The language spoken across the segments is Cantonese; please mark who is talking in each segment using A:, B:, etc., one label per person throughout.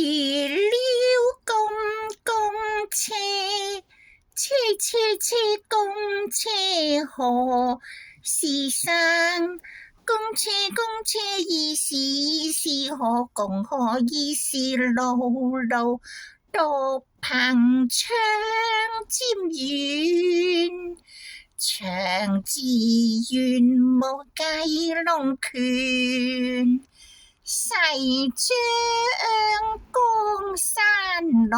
A: 了公公車，車車車公車何時上？公車公車已是何共何已是路路獨憑長尖遠，長自遠無計龍權。西將江山來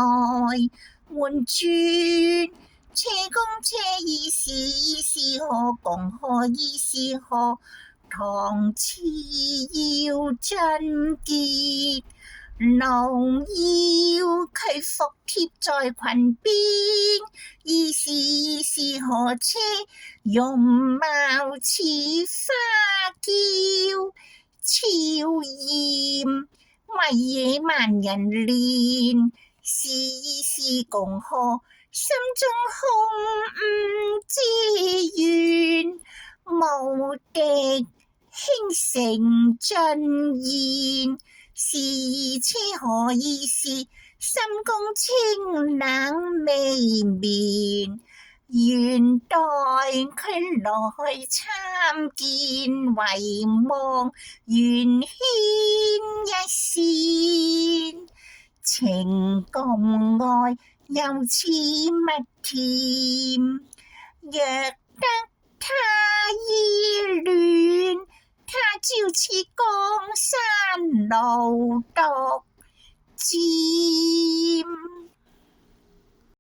A: 換轉，車公車已是何共何已是何？唐詞要俊傑，龍要佢服貼在裙邊，已是何車？容貌似花嬌，超豔為野蠻人憐，是共何？心中空悟之願，無敵興盛盡現，是車何以是？心公清冷未眠，願待佢來參見，遺忘願牽一線，情共愛又似蜜甜，若得他依戀，他朝似江山路獨佔。